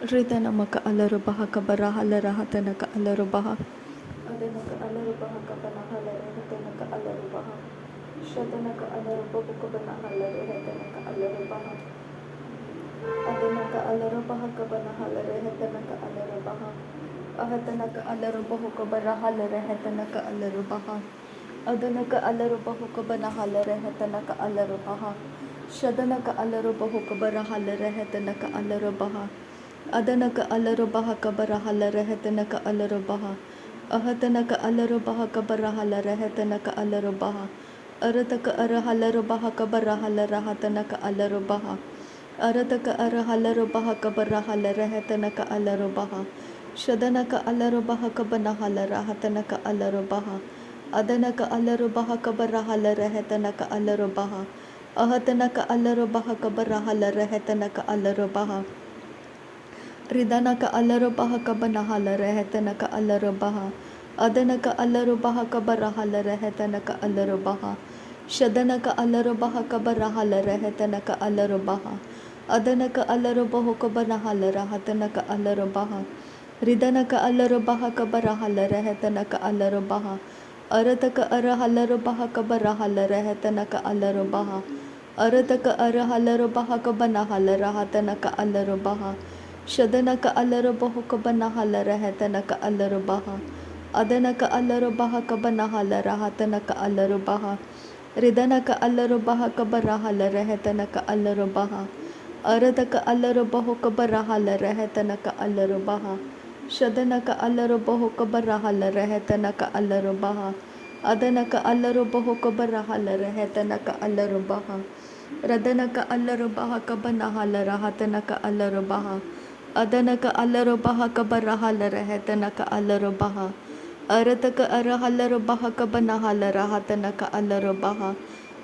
Ridanamaka alarubaha kabarahalaha tanaka alarubaha. Adanaka alarubaha kabanahalare hatanaka alarubaha. Shadanaka alarubahu kabanahalare hatanaka alarubaha. Adanaka alarubaha kabanahalare hatanaka alarubaha. Ahatanaka alarubahu kabarahalare hatanaka alarubaha. Adanaka alarubahu kabanahalare hatanaka alarubaha. Shadanaka alarubahu kabarahalare hatanaka alarubaha. Adanaka alarubaha kabarahala rehetanaka alarubaha. Ahatanaka alarubaha kabarahala rehetanaka alarubaha. Arataka arahalarubaha kabarahala rahatanaka alarubaha. Arataka arahalarubaha kabarahala rehetanaka alarubaha. Shadanaka alarubaha kabanahala rahatanaka alarubaha. Adanaka alarubaha kabarahala rehetanaka alarubaha. Ahatanaka alarubaha kabarahala rehetanaka alarubaha. Ridanaka alarubaha kabanahala rehetanaka alarubaha. Adanaka alarubaha kabarahala rehetanaka alarubaha. Shadanaka alarubaha kabarahala rehetanaka alarubaha. Adanaka alarubahu kabanahala rahatanaka alarubaha. Ridanaka alarubaha kabarahala rehetanaka alarubaha. Arataka arahalarubaha kabarahala rehetanaka alarubaha. Arataka arahalarubaha kabanahala rahatanaka alarubaha. Shadanaka alarubahu kabanahala rahatanaka alarubaha. Adanaka alarubaha kabanahala rahatanaka alarubaha. Ridanaka alarubaha kabarahala rahatanaka alarubaha. Aradaka alarubahu kabarahala rahatanaka alarubaha. Shadanaka alarubahu kabarahala rahatanaka alarubaha. Adanaka alarubahu kabarahala rahatanaka alarubaha. Radanaka alarubaha kabanahala rahatanaka alarubaha. Adanaka alarubaha kabarahala rahatanaka alarubaha. Arataka arahalarubaha kabanahala rahatanaka alarubaha.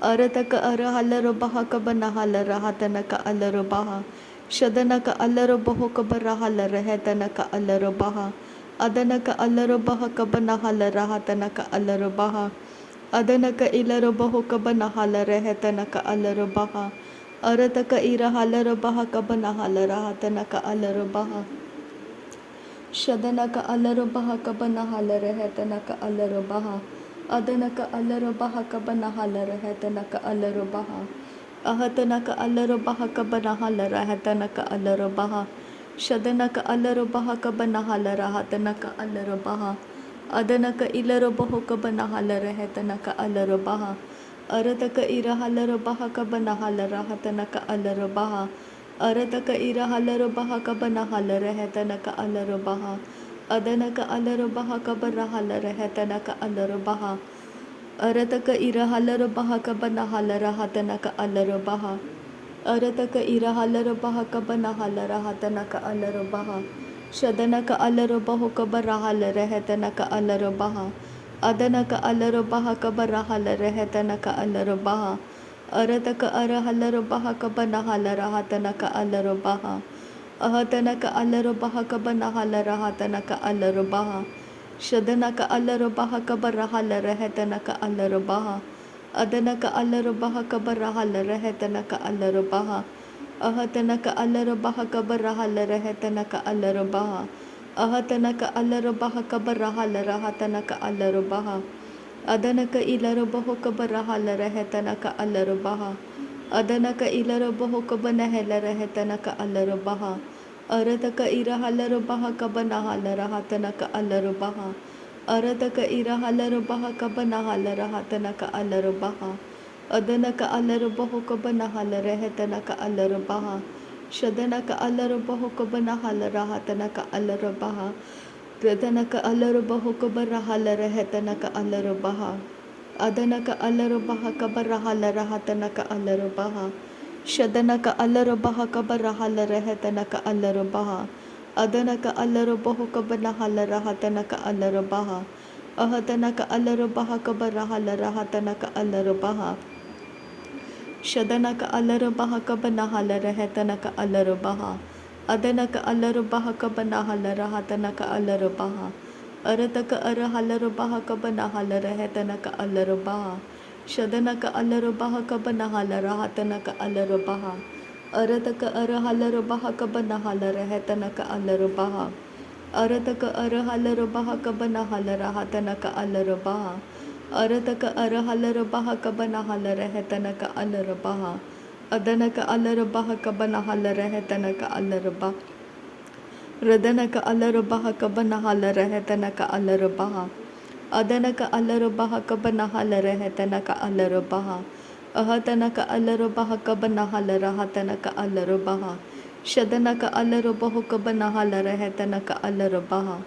Arataka arahalarubaha kabanahala rahatanaka alarubaha. Shadanaka alarubahu kabarahala rahatanaka alarubaha. Adanaka alarubaha kabanahala rahatanaka alarubaha. Adanaka ilarubahu kabanahala rahatanaka alarubaha. Arataka irahalarabaha kabanahala rahatanaka alarubaha. Shadanaka alarubaha kabanahala rahatanaka alarubaha. Adanaka alarubaha kabanahala rahatanaka alarubaha. Ahatanaka alarubaha kabanahala rahatanaka alarubaha. Shadanaka alarubaha kabanahala rahatanaka alarubaha. Adanaka ilarubahu kabanahala rahatanaka alarubaha. Arataka irahalarabaha kabanahala rahatanaka alarubaha. Arataka irahalarabaha kabanahala rahatanaka alarubaha. Adanaka alarubaha kabarahala rahatanaka alarubaha. Arataka irahalarabaha kabanahala rahatanaka alarubaha. Arataka irahalarabaha kabanahala rahatanaka alarubaha. Shadanaka alarubahu kabarahala rahatanaka alarubaha. Adanaka alarubaha kabarahala rahatanaka alarubaha. Arataka arahalarubaha kabanahala rahatanaka alarubaha. Ahatanaka alarubaha kabanahala rahatanaka alarubaha. Shadanaka alarubaha kabarahala rahatanaka alarubaha. Adanaka alarubaha kabarahala rahatanaka alarubaha. Ahatanaka alarubaha kabarahala rahatanaka alarubaha. Ahatanaka alarubaha kabarahala rahatanaka alarubaha. Adanaka ilarubahu kabarahala rahatanaka alarubaha. Adanaka ilarubahu kabanahala rahatanaka alarubaha. Arataka irahalarubaha kabanahala rahatanaka alarubaha. Arataka irahalarubaha kabanahala rahatanaka alarubaha. Adanaka alarubahu kabanahala rahatanaka alarubaha. Shadanaka alarubahu kabanahala rahatanaka alarubaha. Radanaka alarubahu kabarahala rahatanaka alarubaha. Adanaka alarubaha kabarahala rahatanaka alarubaha. Shadanaka alarubaha kabarahala rahatanaka alarubaha. Adanaka alarubahu kabanahala rahatanaka alarubaha. Ahatanaka alarubaha kabarahala rahatanaka alarubaha. Shadanaka alarubaha kabanahala rahatanaka alarubaha. Adanaka alarubaha kabanahala rahatanaka alarubaha. Arataka arahalarubaha kabanahala rahatanaka alarubaha. Shadanaka alarubaha kabanahala rahatanaka alarubaha. Arataka arahalaro baha kabanahala rehetanaka alaro baha. Arataka arahalaro baha kabanahala rahatanaka alaro baha. Arataka arahalaro baha kabanahala rehetanaka alaro baha. Adanaka alaro baha kabanahala rehetanaka alaro baha. Radanaka alaro baha kabanahala rehetanaka alaro baha. Adanaka alaro baha kabanahala rehetanaka alaro baha. Ahatanaka alaro baha kabanahala rahatanaka alaro baha. Shadanaka alaro bahu kabanahala rehetanaka alaro baha.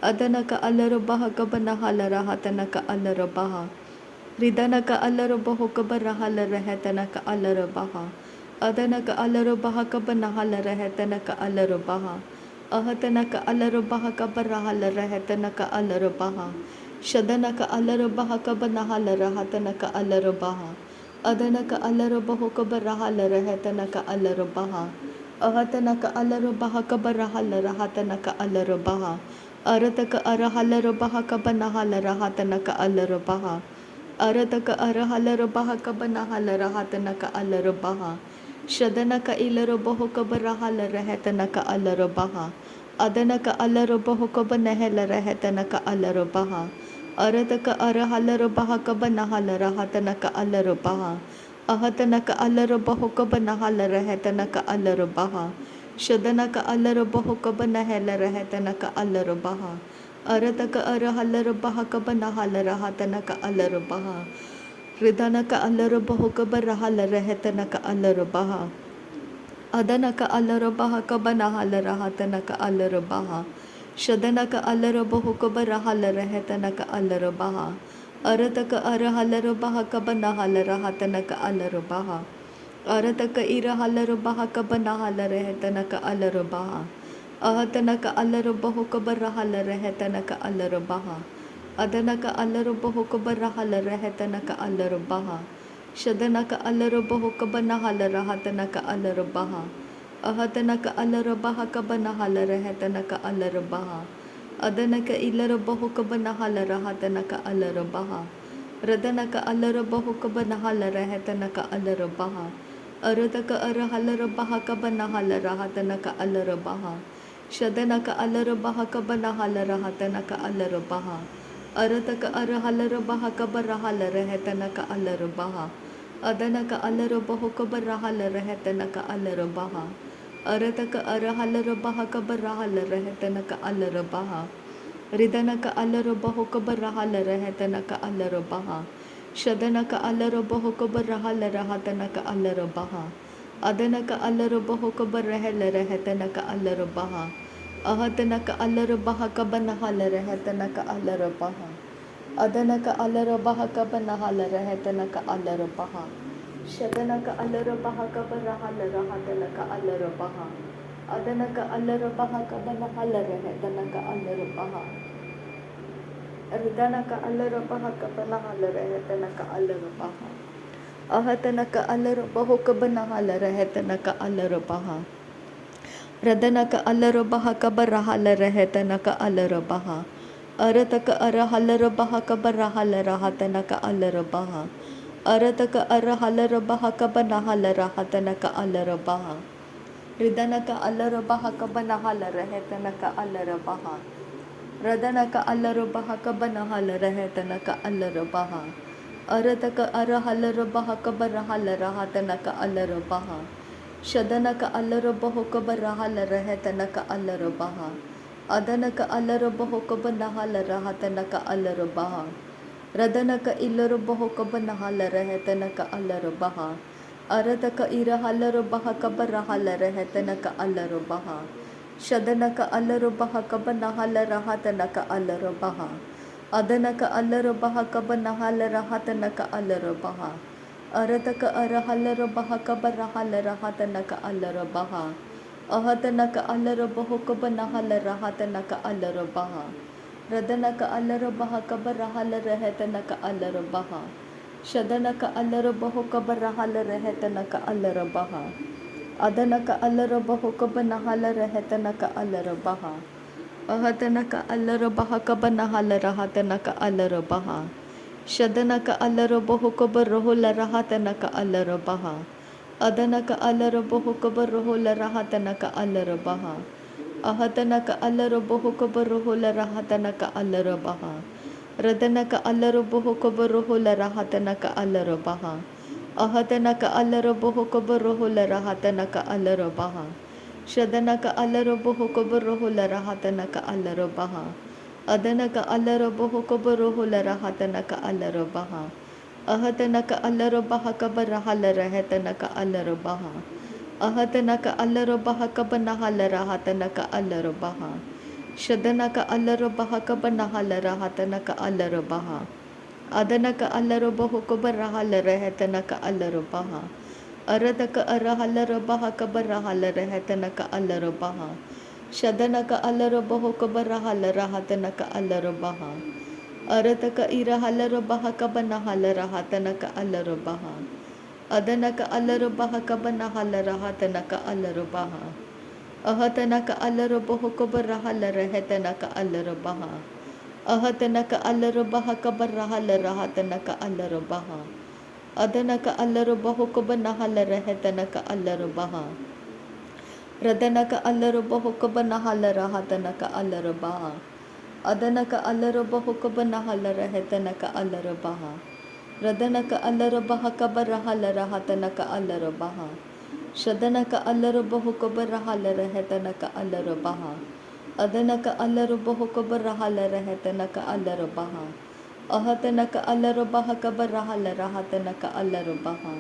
Adanaka alaro baha kabanahala rahatanaka alaro baha. Ridanaka alaro bahu kabarahala rehetanaka alaro baha. Adanaka alaro baha kabanahala rehetanaka alaro baha. Ahatanaka alaro baha kabarahala rehetanaka alaro baha. Shadanaka alaro baha kabanahala rahatanaka alaro baha. Adanaka alaro bahu kabarahala rehetanaka alaro baha. Ahatanaka alaro baha kabarahala rahatanaka alaro baha. Arataka arahalaro baha kabanahala rahatanaka alaro baha. Arataka arahalaro baha kabanahala rahatanaka alaro baha. Shadanaka ilaro bahu kabarahala rehetanaka alaro baha. Adanaka alaro bahu kabanahela rehetanaka alaro baha. Arataka arahalaro baha kabanahala rahatanaka alaro baha. Ahatanaka alaro bahu kabanahala rehetanaka alaro baha. Shadanaka alaro bahu kabanahela rehetanaka alaro baha. Arataka arahalaro baha kabanahala rahatanaka alaro baha. Ridanaka alaro bahu kabarahala rehetanaka alaro baha. Adanaka alaro baha kabanahala rahatanaka alaro baha. Shadanaka alaro bahu kabarahala rehetanaka alaro baha. Arataka arahalaro baha kabanahala rahatanaka alaro baha. Arataka irahalaro baha kabanahala rehetanaka alaro baha. Ahatanaka alaro bahu kabarahala rehetanaka alaro baha. Adanaka alaro bahu kabarahala rehetanaka alaro baha. Shadanaka alaro bahu kabanahala rahatanaka alaro baha. Ahatanaka alaro baha kabanahala rehetanaka alaro baha. Adanaka ilaro bahu kabanahala rahatanaka alaro baha. Radanaka alaro bahu kabanahala rehetanaka alaro baha. Arataka arahalaro baha kabanahala rahatanaka alaro baha. Shadanaka alaro baha kabanahala rahatanaka alaro baha. Arataka arahalaro baha kabarahala rehetanaka alaro baha. Adanaka alaro bahu kabarahala rehetanaka alaro baha. Arataka arahalaro baha kabarahala rehetanaka alaro baha. Ridanaka alaro bahu kabarahala rehetanaka alaro baha. Shadanaka alaro bahu kabarahala rahatanaka alaro baha. Adanaka alaro bahu kabarahela rehetanaka alaro baha. Ahatanaka alaro baha kabanahala rehetanaka alaro baha. Adanaka alaro baha kabanahala rehetanaka alaro baha. Shadanaka alaro baha kabarahala rahatanaka alaro baha. Adanaka alaro baha kabanahala rehetanaka alaro baha. Ridanaka alaro baha kabanahala rehetanaka alaro baha. Ahatanaka alaro bahu kabanahala rehetanaka alaro baha. Radanaka alaro baha kabarahala rehetanaka alaro baha. Arataka arahalaro baha kabarahala rahatanaka alaro baha. Arataka arahalaro baha kabanahala rahatanaka alaro baha. Ridanaka alaro baha kabanahala rehetanaka alaro baha. Radanaka alaro baha kabanahala rehetanaka alaro baha. Arataka arahalaro baha kabarahala rahatanaka alaro baha. Shadanaka alaro bahu kabarahala rehetanaka alaro baha. Adanaka alaro bahu kabanahala rahatanaka alaro baha. Radanaka ilaro bahu kabanahala rehetanaka alaro baha. Arataka irahalaro baha kabarahala rehetanaka alaro baha. Shadanaka alaro baha kabanahala rahatanaka alaro baha. Adanaka alaro baha kabanahala rahatanaka alaro baha. Arataka arahalaro baha kabarahala rahatanaka alaro baha. Ahatanaka alaro bahu kabanahala rahatanaka alaro baha. Radanaka alaro baha kabarahala rehetanaka alaro baha. Shadanaka alaro bahu kabarahala rehetanaka alaro baha. Adanaka alaro bahu kabanahala rehetanaka alaro baha. Ahatanaka alaro baha kabanahala rahatanaka alaro baha. Shadanaka alaro bahu kabarohula rahatanaka alaro baha. Adana ka alaro boho kabaroho la rahatana ka alaro baha. Ahatana ka alaro boho kabaroho la rahatana ka alaro baha. Radana ka alaro boho kabaroho la rahatana ka alaro baha. Ahatana ka alaro boho kabaroho la rahatana ka alaro baha. Shadana ka alaro boho kabaroho la rahatana ka alaro baha. Adana ka alaro boho kabaroho la rahatana ka alaro baha. Ahatana ka alaro baha kabaraha la rahatana ka alaro baha. Ahatana ka alaro baha kabanaha la rahatana ka alaro baha. Shadana ka alaro baha kabanaha la rahatana ka alaro baha. Adana ka alaro boho kabaraha la rahatana ka alaro baha. Arada ka araha la baha kabaraha la rahatana ka alaro baha. Shadana ka alaro boho kabaraha la rahatana ka alaro baha. Arata ka iraha la baha kabanaha la rahatana ka alaro baha. Adana ka alaro baha kabanaha la rahatana ka alaro baha. Ahatana ka alaro boho kabaraha la rahatana ka alaro baha. Ahatana ka alaro baha kabaraha la rahatana ka alaro baha. Adana ka alaro boho kabanaha la rahatana ka alaro baha. Radana ka alaro boho kabanaha la rahatana ka alaro baha. Adana ka alaro boho kabanaha la rahatana ka alaro baha. Radana ka alaro baha kabaraha la rahatana ka alaro baha. Shadana ka alaro boho kabaraha la rahatana ka alaro baha. Adana ka alaro boho kabaraha la rahatana ka alaro baha. Ahatana ka alaro baha kabaraha la rahatana ka alaro baha.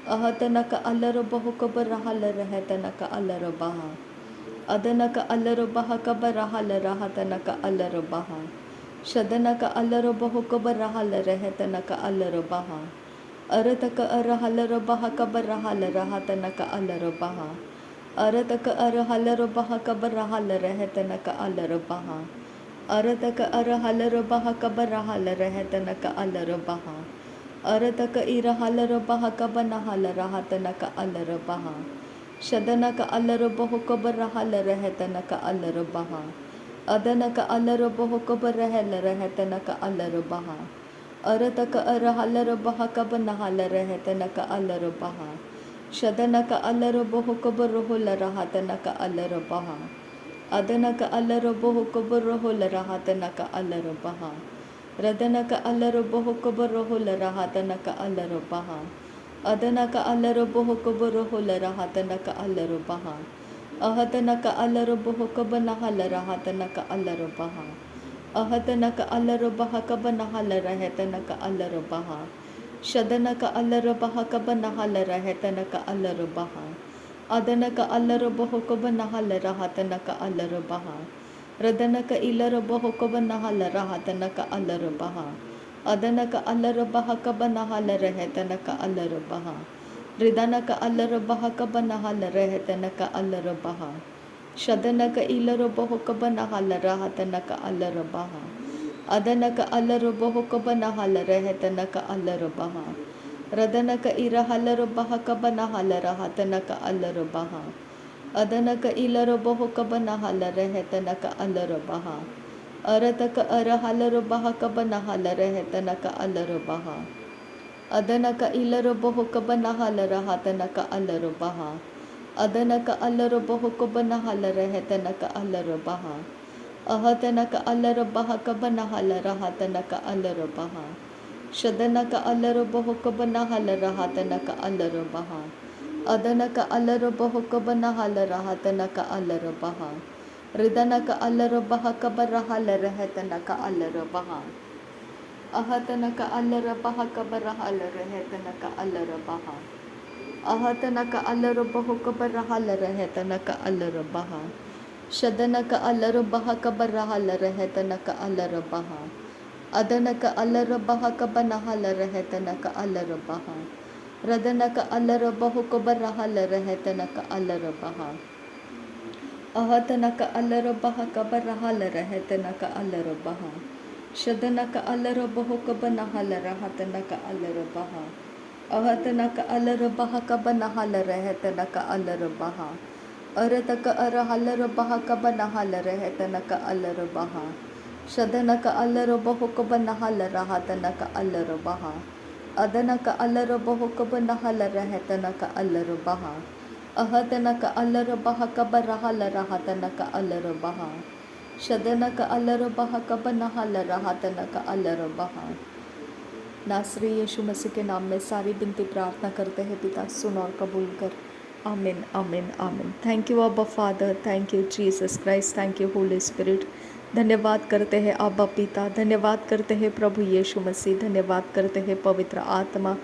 Ahatana ka alaro boho kabaraha la rahatana ka alaro baha. Adana ka alaro baha kabaraha la rahatana ka alaro baha. Shadana ka alaro boho kabaraha la rahatana ka alaro baha. Arata ka araha la baha kabaraha la rahatana ka alaro baha. Arata ka araha la baha kabaraha la rahatana ka alaro baha. Arata ka araha la baha kabaraha la rahatana ka alaro baha. Arata ka iraha la baha kabanaha la rahatana ka alaro baha. Shadana ka alaro boho kabaraha la rahatana ka alaro baha. Adana ka alaro boho kabaraha la rahatana ka alaro baha. Arata ka araha la baha kabanaha la rahatana ka alaro baha. Shadana ka alaro boho kabaroho la rahatana ka alaro baha. Adana ka alaro boho kabaroho la rahatana ka alaro baha. Radana ka alaro boho kabaroho la rahatana ka alaro baha. Adana ka alaro boho kabaroho la rahatana ka alaro baha. Ahatana ka alaro boho kabanaha la rahatana ka alaro baha. Ahatana ka alaro baha kabanaha la rahatana ka alaro baha. Shadana ka alaro baha kabanaha la rahatana ka alaro baha. Adana ka alaro boho kabanaha la rahatana ka alaro baha. Radana ka ilaro boho kabanaha la rahatana ka alaro baha. Adana ka alaro baha kabanaha la rahatana ka alaro baha. Ridana ka alaro baha kabanaha la rahatana ka alaro baha. Shadana ka ilaro boho kabanaha la rahatana ka alaro baha. Adana ka alaro boho kabanaha la rahatana ka alaro baha. Radana ka iraha la baha kabanaha la rahatana ka alaro baha. Adana ka ilaro boho kabanaha la rahatana ka alaro baha. Arata ka araha la baha kabanaha la rahatana ka alaro baha. Adana ka ilaro boho kabanaha la rahatana ka alaro baha. Adana ka alaro boho kabanaha la rahatana ka alaro baha. Ahatana ka alaro baha kabanaha la rahatana ka alaro baha. Shadana ka alaro boho kabanaha la rahatana ka alaro baha. Adana ka alaro boho kabanaha la rahatana ka alaro baha. Ridana ka alaro baha kabaraha la rahatana ka alaro baha. Ahatana ka alaro baha kabaraha la rahatana ka alaro baha. Ahatana ka alaro boho kabaraha la rahatana ka alaro baha. Shadana ka alaro baha kabaraha la rahatana ka alaro baha. Adana ka alaro baha kabanaha la rahatana ka alaro baha. Radana ka alaro boho kabaraha la rahatana ka alaro baha. Ahatana ka alaro baha kabaraha la rahatana ka alaro baha. Shadana ka alaro boho kabanaha la rahatana ka alaro baha. Ahatana ka alaro baha kabanaha la rahatana ka alaro baha. Arata ka araha la baha kabanaha la rahatana ka alaro baha. Shadana ka alaro boho kabanaha la rahatana ka alaro baha. अदनक अलर बहु कब नहल रहतनक अलर बहा अहतनक अलर बहा कब रहल रहतनक अलर बहा शदनक अलर बहा कब नहल रहतनक अलर बहा। नासरी यीशु मसीह के नाम में सारी बिनती प्रार्थना करते हैं पिता, सुन और कबूल कर। आमीन आमीन आमीन। थैंक यू अब्बा father, thank you Jesus Christ, thank you Holi spirit. धन्यवाद करते हैं अब्बा पिता, धन्यवाद करते हैं प्रभु यीशु मसीह, धन्यवाद करते हैं पवित्र आत्मा।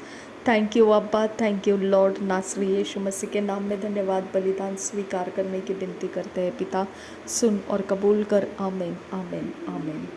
थैंक यू अब्बा, थैंक यू लॉर्ड। नासरी यीशु मसीह के नाम में धन्यवाद। बलिदान स्वीकार करने की विनती करते हैं पिता, सुन और कबूल कर। आमीन आमीन आमीन।